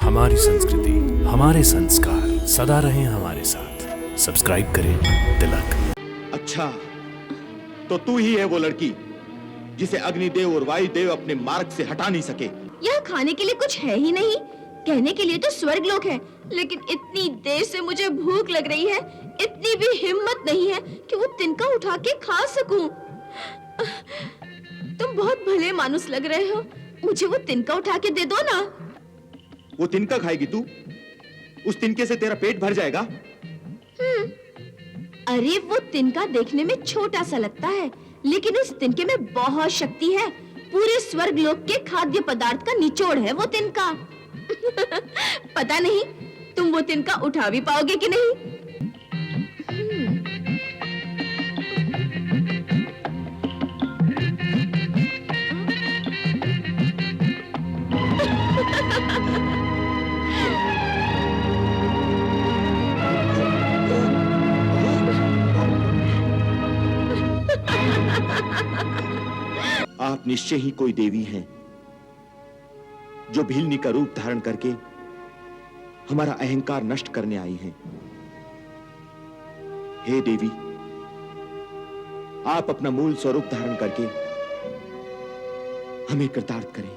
हमारी संस्कृति, हमारे संस्कार सदा रहें हमारे साथ। सब्सक्राइब करें तिलक। अच्छा, तो तू ही है वो लड़की जिसे अग्निदेव और वायुदेव अपने मार्ग से हटा नहीं सके। यहाँ खाने के लिए कुछ है ही नहीं। कहने के लिए तो स्वर्ग लोक है, लेकिन इतनी देर से मुझे भूख लग रही है, इतनी भी हिम्मत नहीं है कि वो तिनका उठा के खा सकूं। तुम बहुत भले मानुस लग रहे हो, मुझे वो तिनका उठा के दे दो ना। वो तिनका खाएगी तू? उस तिनके से तेरा पेट भर जाएगा? अरे वो तिनका देखने में छोटा सा लगता है, लेकिन उस तिनके में बहुत शक्ति है। पूरे स्वर्ग लोक के खाद्य पदार्थ का निचोड़ है वो तिनका। पता नहीं तुम वो तिनका उठा भी पाओगे कि नहीं। आप निश्चय ही कोई देवी हैं जो भीलनी का रूप धारण करके हमारा अहंकार नष्ट करने आई हैं। हे देवी, आप अपना मूल स्वरूप धारण करके हमें कृतार्थ करें।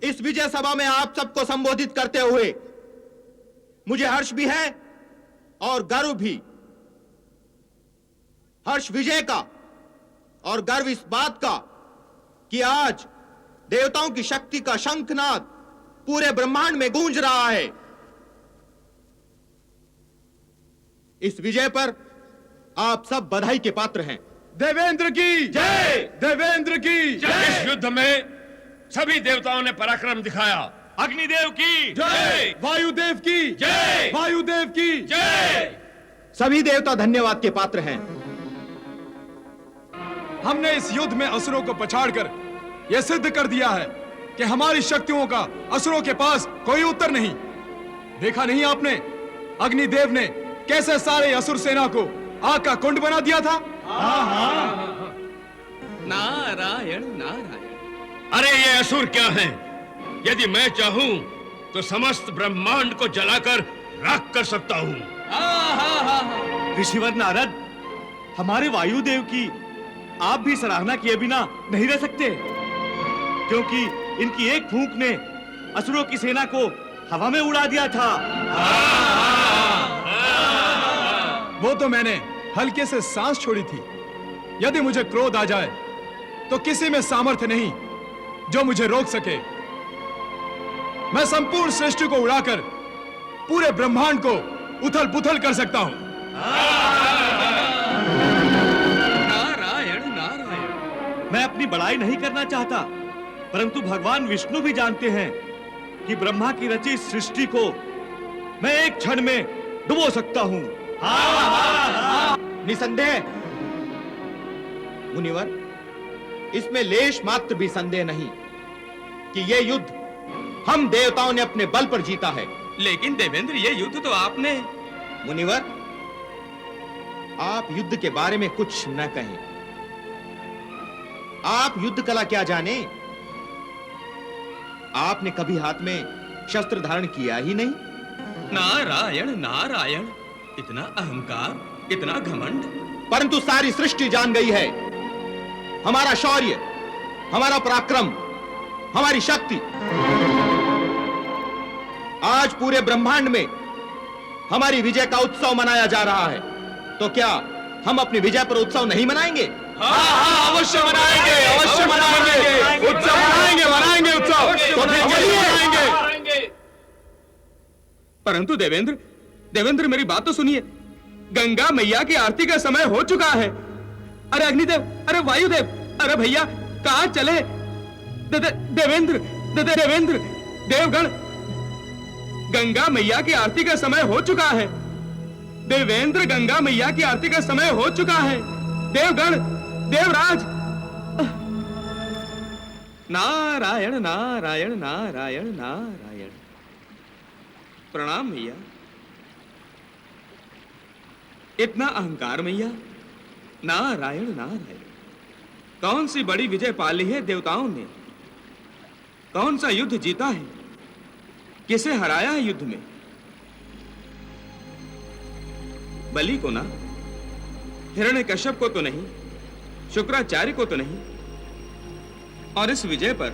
इस विजय सभा में आप सबको संबोधित करते हुए मुझे हर्ष भी है और गर्व भी। हर्ष विजय का और गर्व इस बात का कि आज देवताओं की शक्ति का शंखनाद पूरे ब्रह्मांड में गूंज रहा है। इस विजय पर आप सब बधाई के पात्र हैं। देवेंद्र की जय! देवेंद्र की जय! इस युद्ध में सभी देवताओं ने पराक्रम दिखाया। अग्निदेव की जय! वायुदेव की जय! वायुदेव की जय! सभी देवता धन्यवाद के पात्र हैं। हमने इस युद्ध में असुरों को पछाड़कर यह सिद्ध कर दिया है कि हमारी शक्तियों का असुरों के पास कोई उत्तर नहीं। देखा नहीं आपने अग्निदेव ने कैसे सारे असुर सेना को आग का कुंड बना दिया था? नारायण नारायण। अरे ये असुर क्या हैं? यदि मैं चाहूं तो समस्त ब्रह्मांड को जलाकर राख कर सकता हूं। ऋषिवर नारद, हमारे वायुदेव की आप भी सराहना किए बिना नहीं रह सकते, क्योंकि इनकी एक फूंक ने असुरों की सेना को हवा में उड़ा दिया था। वो तो मैंने हल्के से सांस छोड़ी थी। यदि मुझे क्रोध आ जाए तो किसी में सामर्थ्य नहीं जो मुझे रोक सके। मैं संपूर्ण सृष्टि को उड़ाकर पूरे ब्रह्मांड को उथल पुथल कर सकता हूं। नारायण नारायण। मैं अपनी बड़ाई नहीं करना चाहता, परंतु भगवान विष्णु भी जानते हैं कि ब्रह्मा की रची सृष्टि को मैं एक क्षण में डुबो सकता हूं। निसंदेह मुनिवर, इसमें लेश मात्र भी संदेह नहीं कि यह युद्ध हम देवताओं ने अपने बल पर जीता है। लेकिन देवेंद्र, ये युद्ध तो आपने। मुनिवर, आप युद्ध के बारे में कुछ न कहें। आप युद्ध कला क्या जाने? आपने कभी हाथ में शस्त्र धारण किया ही नहीं। नारायण नारायण। इतना अहंकार, इतना घमंड। परंतु सारी सृष्टि जान गई है हमारा शौर्य, हमारा पराक्रम, हमारी शक्ति। आज पूरे ब्रह्मांड में हमारी विजय का उत्सव मनाया जा रहा है, तो क्या हम अपनी विजय पर उत्सव नहीं मनाएंगे? अवश्य मनाएंगे, अवश्य मनाएंगे, उत्सव मनाएंगे, मनाएंगे उत्सव। तो फिर चलिए। परंतु देवेंद्र, देवेंद्र मेरी बात तो सुनिए। गंगा मैया की आरती का समय हो चुका है। अरे अग्निदेव, अरे वायुदेव, अरे भैया कहां चले? देवेंद्र, देवेंद्र, देवगण, गंगा मैया की आरती का समय हो चुका है। देवेंद्र, गंगा मैया की आरती का समय हो चुका है। देवगण, देवराज। नारायण नारायण नारायण नारायण। प्रणाम भैया। इतना अहंकार मैया? नारायण नारायण। कौन सी बड़ी विजय पाली है देवताओं ने? कौन सा युद्ध जीता है? किसे हराया है युद्ध में? बलि को ना, हिरण्यकश्यप को तो नहीं, शुक्राचार्य को तो नहीं। और इस विजय पर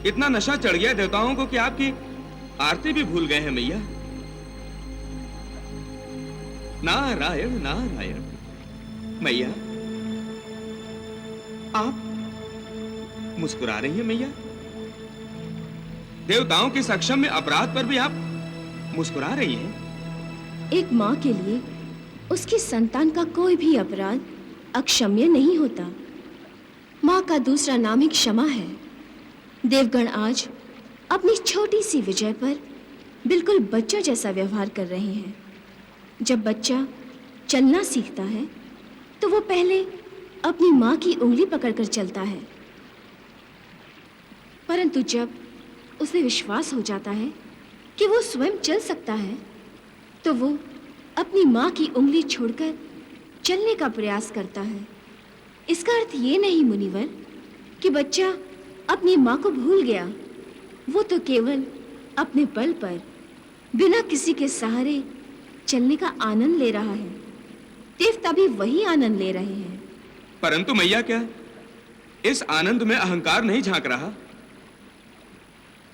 इतना नशा चढ़ गया देवताओं को कि आपकी आरती भी भूल गए हैं मैया। नारायण नारायण। मैया, आप मुस्कुरा रही हैं मैया? देवताओं के सक्षम में अपराध पर भी आप मुस्कुरा रही हैं? एक माँ के लिए उसकी संतान का कोई भी अपराध अक्षम्य नहीं होता। माँ का दूसरा नाम ही क्षमा है। देवगण आज अपनी छोटी सी विजय पर बिल्कुल बच्चों जैसा व्यवहार कर रहे हैं। जब बच्चा चलना सीखता है तो वो पहले अपनी माँ की उंगली पकड़कर चलता है, परंतु जब उसे विश्वास हो जाता है कि वो स्वयं चल सकता है तो वो अपनी माँ की उंगली छोड़कर चलने का प्रयास करता है। इसका अर्थ ये नहीं मुनिवर कि बच्चा अपनी माँ को भूल गया। वो तो केवल अपने बल पर बिना किसी के सहारे चलने का आनंद ले रहा है। देवता भी वही आनंद ले रहे हैं। परंतु मैया, क्या इस आनंद में अहंकार नहीं झांक रहा?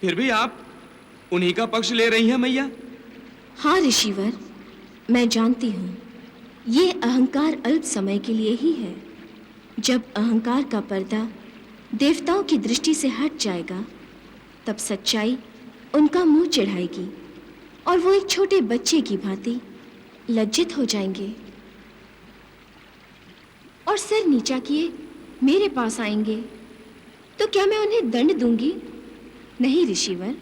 फिर भी आप उन्हीं का पक्ष ले रही हैं मैया। हाँ ऋषिवर, मैं जानती हूँ ये अहंकार अल्प समय के लिए ही है। जब अहंकार का पर्दा देवताओं की दृष्टि से हट जाएगा तब सच्चाई उनका मुंह चिढ़ाएगी और वो एक छोटे बच्चे की भांति लज्जित हो जाएंगे और सिर नीचा किए मेरे पास आएंगे। तो क्या मैं उन्हें दंड दूंगी? नहीं ऋषिवर,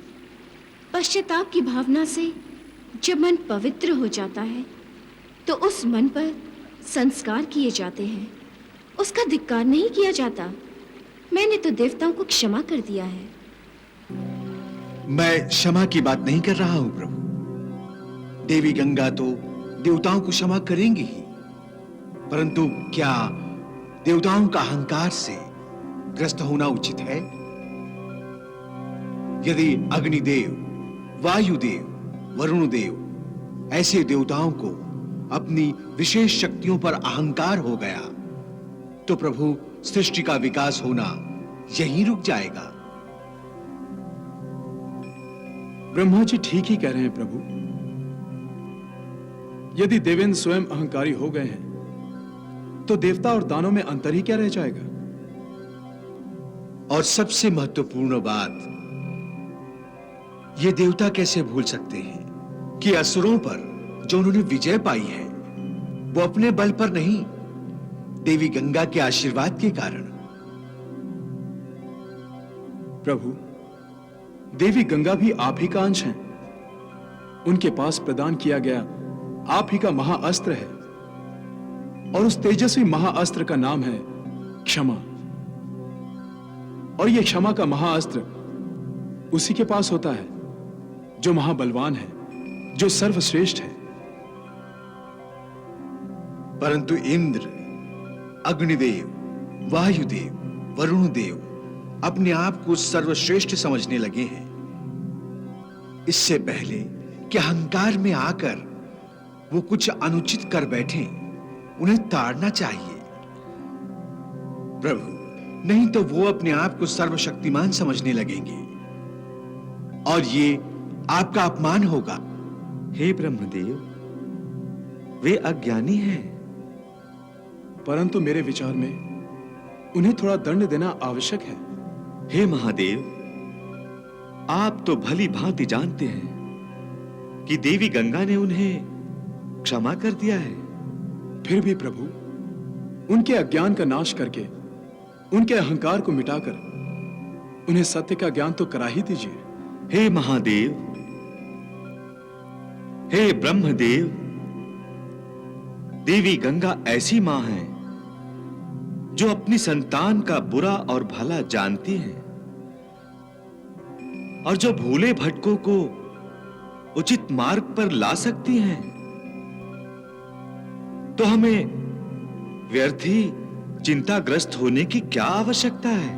पश्चाताप की भावना से जब मन पवित्र हो जाता है तो उस मन पर संस्कार किए जाते हैं, उसका धिक्कार नहीं किया जाता। मैंने तो देवताओं को क्षमा कर दिया है। मैं क्षमा की बात नहीं कर रहा हूं प्रभु। देवी गंगा तो देवताओं को क्षमा करेंगी ही, परंतु क्या देवताओं का अहंकार से ग्रस्त होना उचित है? यदि अग्निदेव, वायुदेव, वरुणदेव ऐसे देवताओं को अपनी विशेष शक्तियों पर अहंकार हो गया तो प्रभु सृष्टि का विकास होना यहीं रुक जाएगा। ब्रह्मा जी ठीक ही कह रहे हैं प्रभु। यदि देवेंद्र स्वयं अहंकारी हो गए हैं तो देवता और दानों में अंतर ही क्या रह जाएगा? और सबसे महत्वपूर्ण बात, ये देवता कैसे भूल सकते हैं कि असुरों पर जो उन्होंने विजय पाई है वो अपने बल पर नहीं, देवी गंगा के आशीर्वाद के कारण। प्रभु, देवी गंगा भी आप ही का अंश हैं। उनके पास प्रदान किया गया आप ही का महाअस्त्र है और उस तेजस्वी महाअस्त्र का नाम है क्षमा। और यह क्षमा का महाअस्त्र उसी के पास होता है जो महाबलवान है, जो सर्वश्रेष्ठ है। परंतु इंद्र, अग्निदेव, वायुदेव, वरुणदेव अपने आप को सर्वश्रेष्ठ समझने लगे हैं। इससे पहले कि अहंकार में आकर वो कुछ अनुचित कर बैठे, उन्हें ताड़ना चाहिए प्रभु, नहीं तो वो अपने आप को सर्वशक्तिमान समझने लगेंगे और ये आपका अपमान होगा। हे ब्रह्मदेव, वे अज्ञानी हैं। परंतु मेरे विचार में उन्हें थोड़ा दंड देना आवश्यक है। हे महादेव, आप तो भली भांति जानते हैं कि देवी गंगा ने उन्हें क्षमा कर दिया है। फिर भी प्रभु, उनके अज्ञान का नाश करके, उनके अहंकार को मिटाकर उन्हें सत्य का ज्ञान तो करा ही दीजिए। हे महादेव, हे ब्रह्मदेव, देवी गंगा ऐसी मां है जो अपनी संतान का बुरा और भला जानती है और जो भूले भटकों को उचित मार्ग पर ला सकती हैं। तो हमें व्यर्थ ही चिंताग्रस्त होने की क्या आवश्यकता है?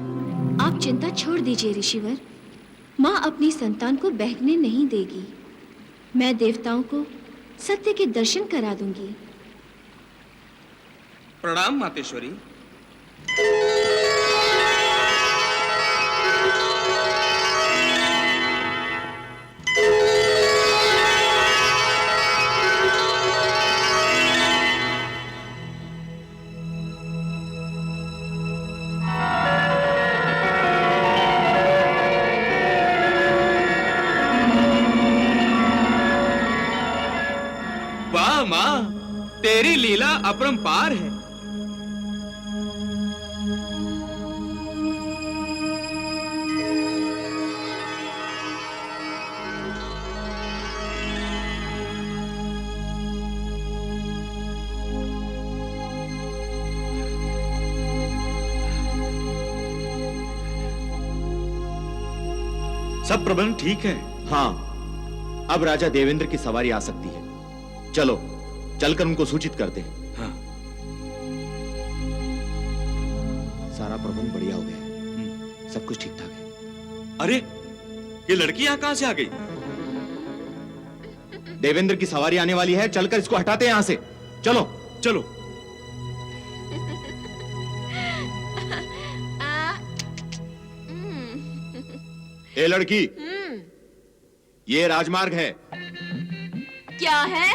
आप चिंता छोड़ दीजिए ऋषिवर। माँ अपनी संतान को बहकने नहीं देगी। मैं देवताओं को सत्य के दर्शन करा दूंगी। प्रणाम मातेश्वरी। वाह माँ, तेरी लीला अपरंपार है। सब प्रबंध ठीक है। हाँ, अब राजा देवेंद्र की सवारी आ सकती है। चलो, चलकर उनको सूचित कर दे। हाँ। सारा प्रबंध बढ़िया हो गया है। सब कुछ ठीक ठाक है। अरे, ये लड़की यहां कहां से आ गई? देवेंद्र की सवारी आने वाली है, चलकर इसको हटाते हैं यहां से। चलो चलो। ए लड़की, ये राजमार्ग है। क्या है?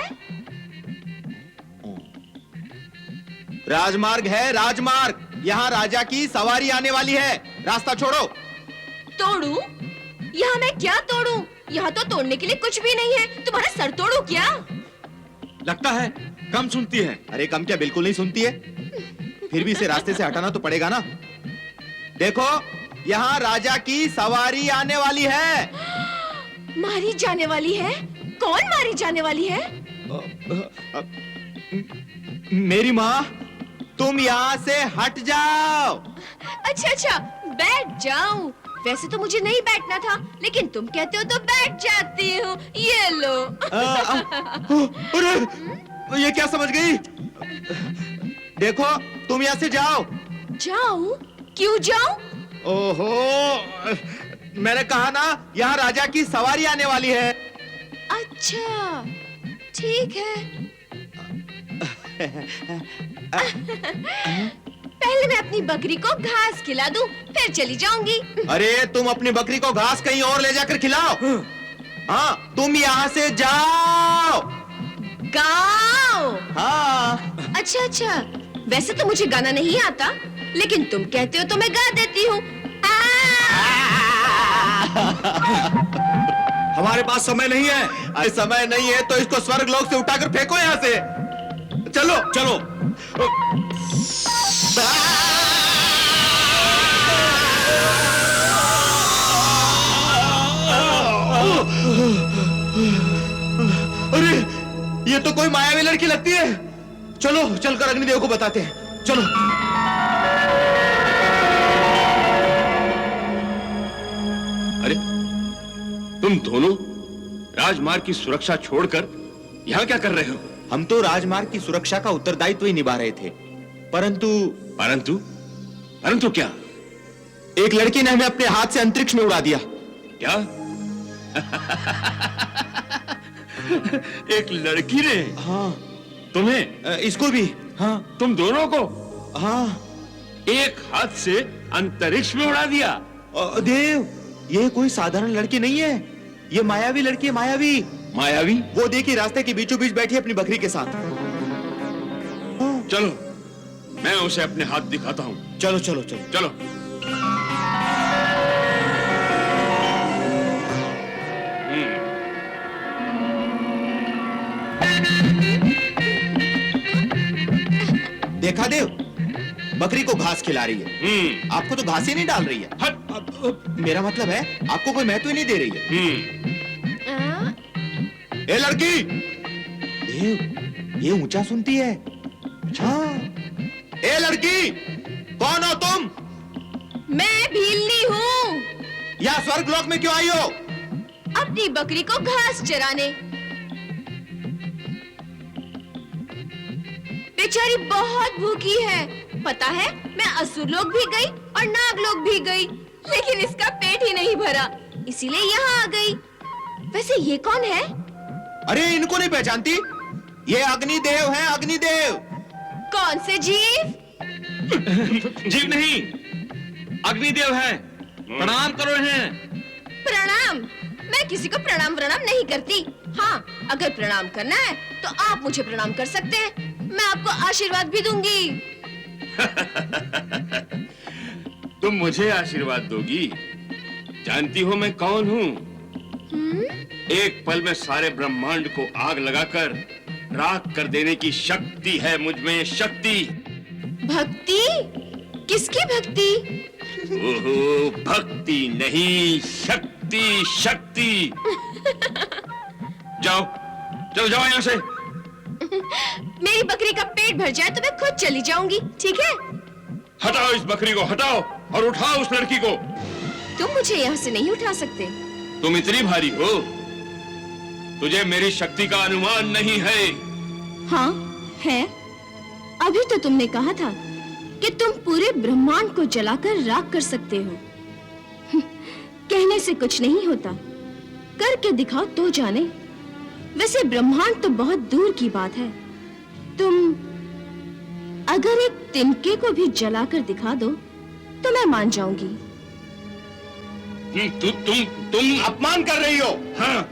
राजमार्ग है, राजमार्ग। यहाँ राजा की सवारी आने वाली है। रास्ता छोड़ो। तोड़ू? यहाँ मैं क्या तोड़ू? यहाँ तो तोड़ने के लिए कुछ भी नहीं है। तुम्हारा सर तोड़ू क्या? लगता है कम सुनती है। अरे कम क्या, बिल्कुल नहीं सुनती है। फिर भी इसे रास्ते से हटाना तो पड़ेगा ना। देखो, यहाँ राजा की सवारी आने वाली है। मारी जाने वाली है? कौन मारी जाने वाली है? मेरी माँ, तुम यहाँ से हट जाओ। अच्छा अच्छा, बैठ जाऊं। वैसे तो मुझे नहीं बैठना था, लेकिन तुम कहते हो तो बैठ जाती हूँ। ये लो। अरे, ये क्या समझ गई? देखो, तुम यहाँ से जाओ। जाऊं? क्यों जाऊं? ओहो, मैंने कहा ना, यहाँ राजा की सवारी आने वाली है। अच्छा, ठीक है। पहले मैं अपनी बकरी को घास खिला दूं, फिर चली जाऊंगी। अरे, तुम अपनी बकरी को घास कहीं और ले जाकर खिलाओ। हाँ, तुम यहाँ से जाओ। गाओ? हाँ। अच्छा अच्छा, वैसे तो मुझे गाना नहीं आता, लेकिन तुम कहते हो तो मैं गा देती हूँ। हमारे पास समय नहीं है। अरे समय नहीं है तो इसको स्वर्ग लोक से उठाकर फेंको यहाँ से। चलो चलो। अरे, ये तो कोई मायावी लड़की लगती है। चलो, चलकर अग्निदेव को बताते हैं। चलो। अरे, तुम दोनों राजमार्ग की सुरक्षा छोड़कर यहाँ क्या कर रहे हो? हम तो राजमार्ग की सुरक्षा का उत्तरदायित्व ही निभा रहे थे, परंतु परंतु परंतु क्या? एक लड़की ने हमें अपने हाथ से अंतरिक्ष में उड़ा दिया। क्या? एक लड़की ने? हाँ। तुम्हें? इसको भी। हाँ। तुम दोनों को? हाँ। एक हाथ से अंतरिक्ष में उड़ा दिया? देव, ये कोई साधारण लड़की नहीं है। ये मायावी लड़की है, मायावी। मायावी? वो देखिए, रास्ते के बीचों बीच बैठी है अपनी बकरी के साथ। चलो, मैं उसे अपने हाथ दिखाता हूँ। चलो चलो चलो चलो। देखा देव, बकरी को घास खिला रही है। आपको तो घास ही नहीं डाल रही है। हट। मेरा मतलब है, आपको कोई महत्व ही नहीं दे रही है। ए लड़की, देव, ये ऊंचा सुनती है। हाँ। ए लड़की, कौन हो तुम? मैं भीलनी हूँ। यहाँ स्वर्ग लोक में क्यों आई हो? अपनी बकरी को घास चराने। बेचारी बहुत भूखी है। पता है, मैं असुर लोग भी गई और नाग लोग भी गई, लेकिन इसका पेट ही नहीं भरा, इसीलिए यहाँ आ गई। वैसे ये कौन है? अरे इनको नहीं पहचानती? ये अग्निदेव हैं, अग्निदेव। कौन से जीव? जीव नहीं, अग्निदेव हैं। प्रणाम करो इन्हें। प्रणाम? मैं किसी को प्रणाम नहीं करती। हाँ, अगर प्रणाम करना है तो आप मुझे प्रणाम कर सकते हैं, मैं आपको आशीर्वाद भी दूंगी। तुम मुझे आशीर्वाद दोगी? जानती हो मैं कौन हूँ? एक पल में सारे ब्रह्मांड को आग लगाकर राख कर देने की शक्ति है मुझ में, शक्ति। भक्ति? किसकी भक्ति? ओहो, भक्ति नहीं, शक्ति, शक्ति। जाओ, चलो जाओ यहाँ से। मेरी बकरी का पेट भर जाए तो मैं खुद चली जाऊंगी, ठीक है? हटाओ इस बकरी को, हटाओ और उठाओ उस लड़की को। तुम मुझे यहाँ से नहीं उठा सकते। तुम इतनी भारी हो, तुझे मेरी शक्ति का अनुमान नहीं है। हाँ है। अभी तो तुमने कहा था कि तुम पूरे ब्रह्मांड को जलाकर राख कर सकते हो। कहने से कुछ नहीं होता, करके दिखाओ तो जाने। वैसे ब्रह्मांड तो बहुत दूर की बात है, तुम अगर एक तिनके को भी जलाकर दिखा दो तो मैं मान जाऊंगी। तुम अपमान कर रही हो। हाँ।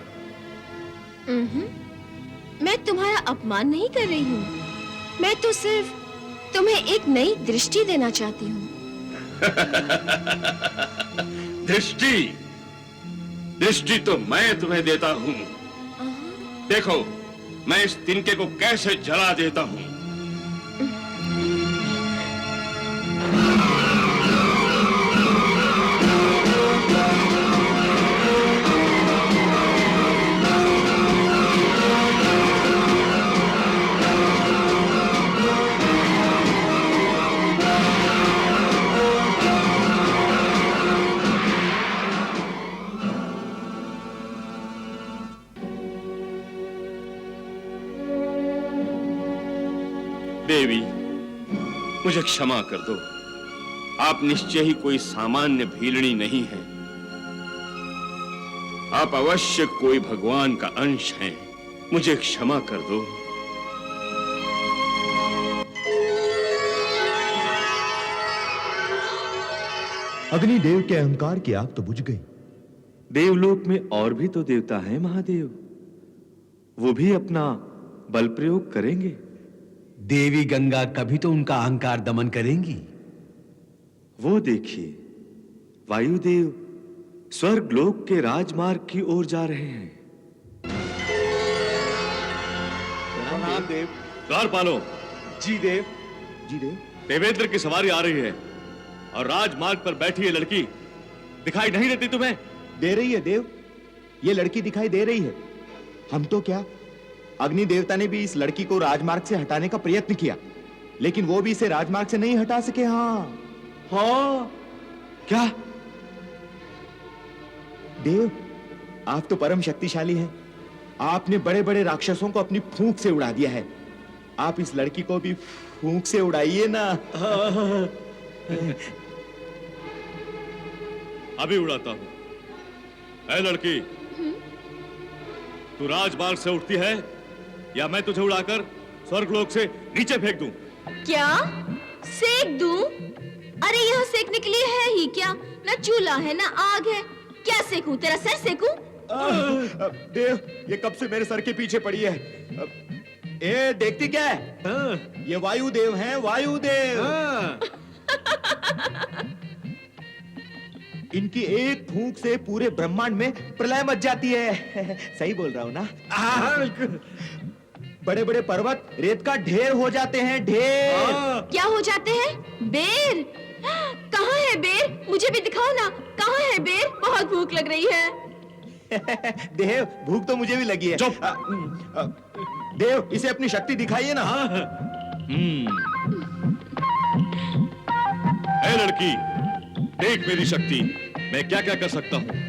मैं तुम्हारा अपमान नहीं कर रही हूँ, मैं तो सिर्फ तुम्हें एक नई दृष्टि देना चाहती हूँ। दृष्टि? दृष्टि तो मैं तुम्हें देता हूँ। देखो, मैं इस तिनके को कैसे जला देता हूँ। देवी, मुझे क्षमा कर दो। आप निश्चय ही कोई सामान्य भीलनी नहीं हैं। आप अवश्य कोई भगवान का अंश हैं। मुझे क्षमा कर दो। अग्निदेव के अहंकार की आग तो बुझ गई। देवलोक में और भी तो देवता हैं महादेव, वो भी अपना बल प्रयोग करेंगे। देवी गंगा कभी तो उनका अहंकार दमन करेंगी। वो देखिए, वायुदेव स्वर्गलोक के राजमार्ग की ओर जा रहे हैं। प्रणाम देव। द्वारपालों, जी देव। जी देव। देवेंद्र की सवारी आ रही है और राजमार्ग पर बैठी ये लड़की दिखाई नहीं देती तुम्हें? दे रही है देव, ये लड़की दिखाई दे रही है। हम तो क्या, अग्नि देवता ने भी इस लड़की को राजमार्ग से हटाने का प्रयत्न किया, लेकिन वो भी इसे राजमार्ग से नहीं हटा सके। हाँ हाँ, क्या देव, आप तो परम शक्तिशाली हैं। आपने बड़े बड़े राक्षसों को अपनी फूंक से उड़ा दिया है, आप इस लड़की को भी फूंक से उड़ाइए ना। अभी उड़ाता हूं। ऐ लड़की, तू राजमार्ग से उठती है या मैं तुझे उड़ाकर स्वर्गलोक से नीचे फेंक दूं? क्या सेक दूं? अरे यहाँ सेकने के लिए है ही क्या? ना चूल्हा है ना आग है, क्या सेकूं? तेरा सर सेकूं? देव, ये कब से मेरे सर के पीछे पड़ी है। ए, देखती क्या है? ये वायुदेव हैं, वायुदेव। इनकी एक फूंक से पूरे ब्रह्मांड में प्रलय मच जाती है। सही बोल रहा हूं ना? बड़े बड़े पर्वत रेत का ढेर हो जाते हैं, ढेर। क्या हो जाते हैं? बेर? कहाँ है बेर? मुझे भी दिखाओ ना, कहाँ है बेर? बहुत भूख लग रही है। देव, भूख तो मुझे भी लगी है। चुप। देव, इसे अपनी शक्ति दिखाइए ना। ऐ लड़की, देख मेरी शक्ति, मैं क्या क्या कर सकता हूं।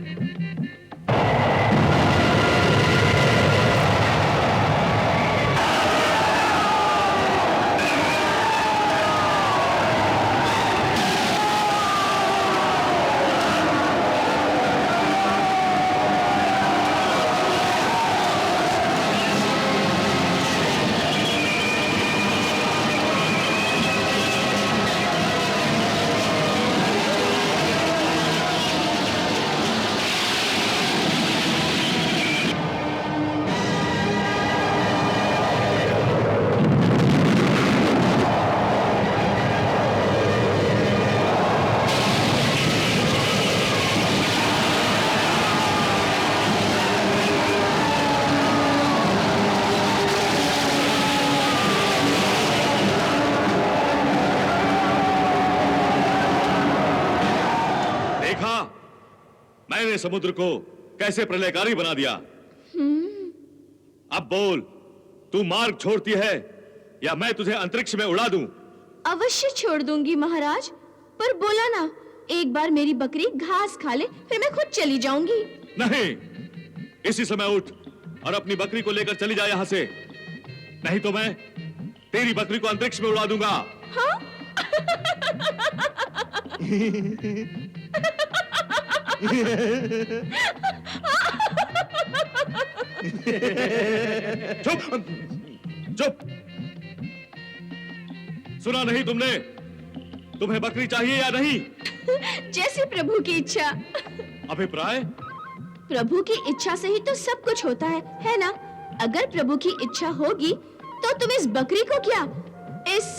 मैंने समुद्र को कैसे प्रलयकारी बना दिया। अब बोल, तू मार्ग छोड़ती है या मैं तुझे अंतरिक्ष में उड़ा दूं? अवश्य छोड़ दूंगी महाराज, पर बोला ना, एक बार मेरी बकरी घास खा ले फिर मैं खुद चली जाऊंगी। नहीं, इसी समय उठ और अपनी बकरी को लेकर चली जा यहां से, नहीं तो मैं तेरी बकरी को अंतरिक्ष में उड़ा दूंगा। हाँ? चुप चुप, सुना नहीं तुमने? तुम्हें बकरी चाहिए या नहीं? जैसे प्रभु की इच्छा। अभिप्राय? प्रभु की इच्छा से ही तो सब कुछ होता है ना? अगर प्रभु की इच्छा होगी तो तुम इस बकरी को क्या, इस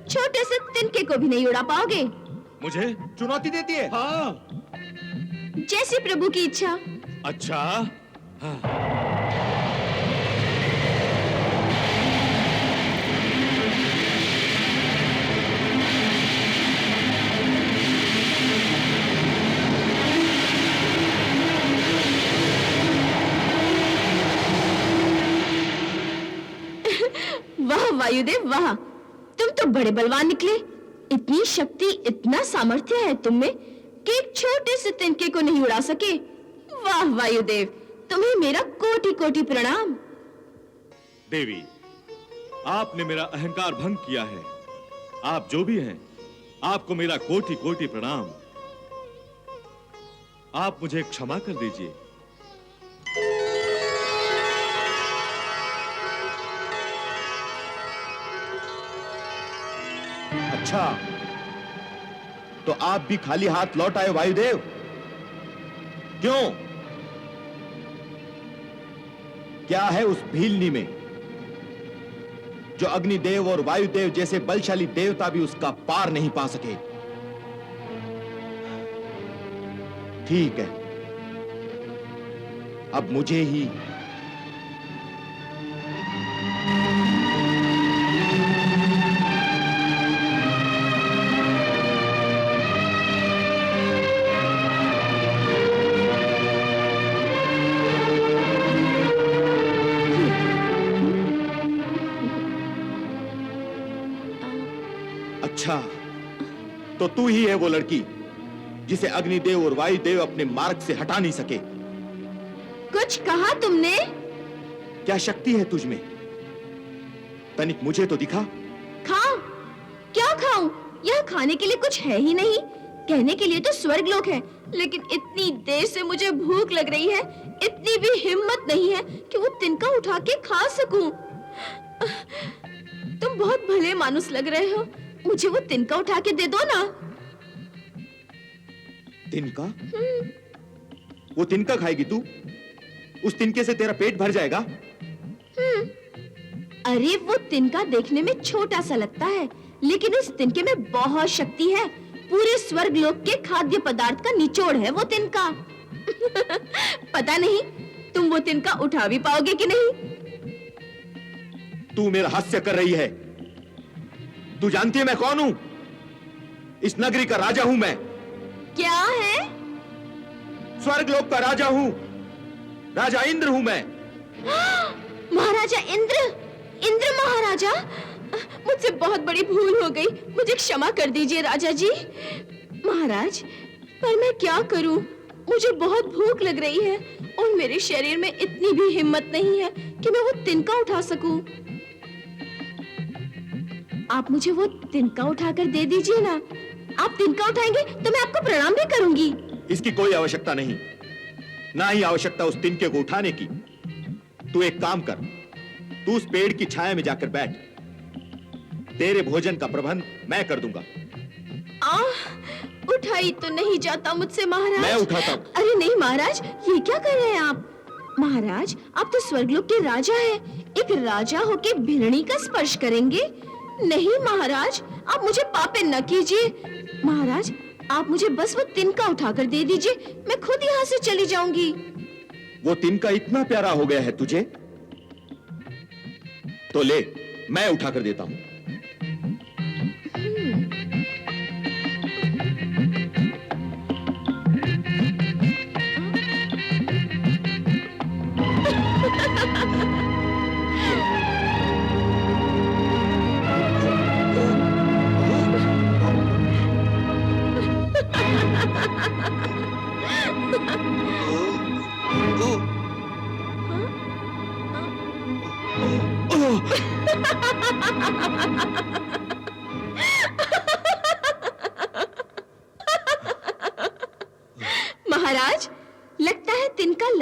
छोटे से तिनके को भी नहीं उड़ा पाओगे। मुझे चुनौती देती है? हाँ। जैसी प्रभु की इच्छा। अच्छा, हाँ। वाह वायुदेव वाह, तुम तो बड़े बलवान निकले। इतनी शक्ति, इतना सामर्थ्य है तुम में कि एक छोटे से तिनके को नहीं उड़ा सके। वाह वायुदेव, तुम्हें मेरा कोटि कोटि प्रणाम। देवी, आपने मेरा अहंकार भंग किया है। आप जो भी हैं, आपको मेरा कोटि कोटि प्रणाम। आप मुझे क्षमा कर दीजिए। अच्छा, तो आप भी खाली हाथ लौट आए वायुदेव? क्यों? क्या है उस भीलनी में जो अग्निदेव और वायुदेव जैसे बलशाली देवता भी उसका पार नहीं पा सके? ठीक है, अब मुझे ही अच्छा, तो तू ही है वो लड़की जिसे अग्निदेव और वायुदेव अपने मार्ग से हटा नहीं सके। कुछ कहा तुमने? क्या शक्ति है तुझ में? तनिक मुझे तो दिखा। खाओ। क्या खाऊं? यह खाने के लिए कुछ है ही नहीं। कहने के लिए तो स्वर्गलोक है, लेकिन इतनी देर से मुझे भूख लग रही है, इतनी भी हिम्मत नहीं है कि वो तिनका उठा के खा सकूं। तुम बहुत भले मानुस लग रहे हो, मुझे वो तिनका उठा के दे दो ना। तिनका? वो तिनका खाएगी तू? उस तिनके से तेरा पेट भर जाएगा? अरे वो तिनका देखने में छोटा सा लगता है, लेकिन उस तिनके में बहुत शक्ति है। पूरे स्वर्गलोक के खाद्य पदार्थ का निचोड़ है वो तिनका। पता नहीं तुम वो तिनका उठा भी पाओगे कि नहीं। तू मेरा हास्य कर रही है। तू जानती है मैं कौन हूं? इस नगरी का राजा हूं मैं। क्या है? स्वर्गलोक का राजा हूं। राजा इंद्र हूं मैं। महाराजा इंद्र? इंद्र महाराजा? मुझसे बहुत बड़ी भूल हो गई, मुझे क्षमा कर दीजिए राजा जी। महाराज, पर मैं क्या करूं? मुझे बहुत भूख लग रही है और मेरे शरीर में इतनी भी हिम्मत नहीं है कि मैं वो तिनका उठा सकूं। आप मुझे वो तिनका उठाकर दे दीजिए ना। आप तिनका उठाएंगे तो मैं आपको प्रणाम भी करूंगी। इसकी कोई आवश्यकता नहीं, ना ही आवश्यकता उस तिनके को उठाने की। तू एक काम कर, तू उस पेड़ की छाया में जाकर बैठ। तेरे भोजन का प्रबंध मैं कर दूंगा। उठाई तो नहीं जाता मुझसे महाराज। मैं उठाता हूं। अरे नहीं महाराज, ये क्या कर रहे हैं आप? महाराज, आप तो स्वर्गलोक के राजा हैं। एक राजा होके भिलनी का स्पर्श करेंगे? नहीं महाराज, आप मुझे पापे न कीजिए। महाराज, आप मुझे बस वो तिनका उठाकर दे दीजिए, मैं खुद यहाँ से चली जाऊंगी। वो तिनका इतना प्यारा हो गया है तुझे? तो ले, मैं उठाकर देता हूं।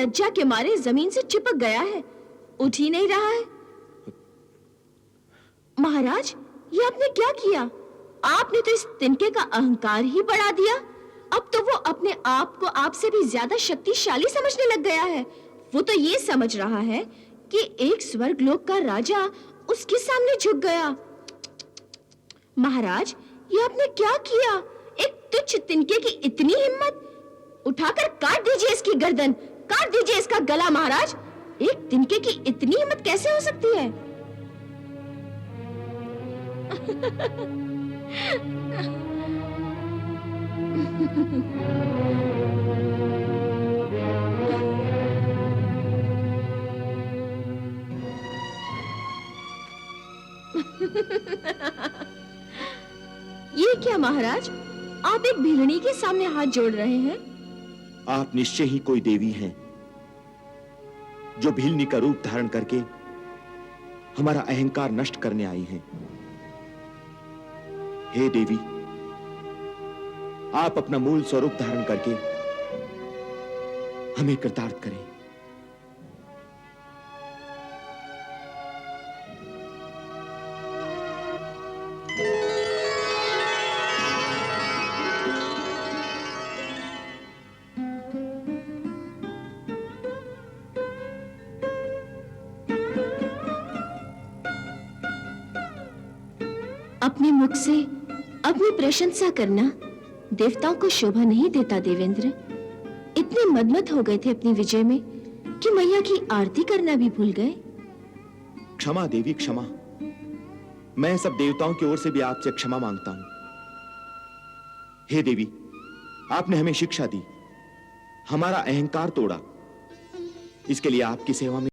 लज्जा के मारे जमीन से चिपक गया है, उठ ही नहीं रहा है। महाराज, ये आपने क्या किया? आपने तो इस तिनके का अहंकार ही बढ़ा दिया। अब तो वो अपने आप को आपसे भी ज्यादा शक्तिशाली समझने लग गया है। वो तो ये समझ रहा है कि एक स्वर्गलोक का राजा उसके सामने झुक गया। महाराज, ये आपने क्या किया? एक तुच्छ तिनके की इतनी हिम्मत! उठाकर काट दीजिए इसकी गर्दन, काट दीजिए इसका गला। महाराज, एक तिनके की इतनी हिम्मत कैसे हो सकती है? ये क्या महाराज, आप एक भिलनी के सामने हाथ जोड़ रहे हैं? आप निश्चय ही कोई देवी हैं, जो भिलनी का रूप धारण करके हमारा अहंकार नष्ट करने आई हैं। हे देवी, आप अपना मूल स्वरूप धारण करके हमें कृतार्थ करें। अपने मुख से अपनी प्रशंसा करना देवताओं को शोभा नहीं देता देवेंद्र। इतने मदमत हो गए थे अपनी विजय में कि मैया की आरती करना भी भूल गए। क्षमा देवी, क्षमा। मैं सब देवताओं की ओर से भी आपसे क्षमा मांगता हूं। हे देवी, आपने हमें शिक्षा दी, हमारा अहंकार तोड़ा, इसके लिए आपकी सेवा में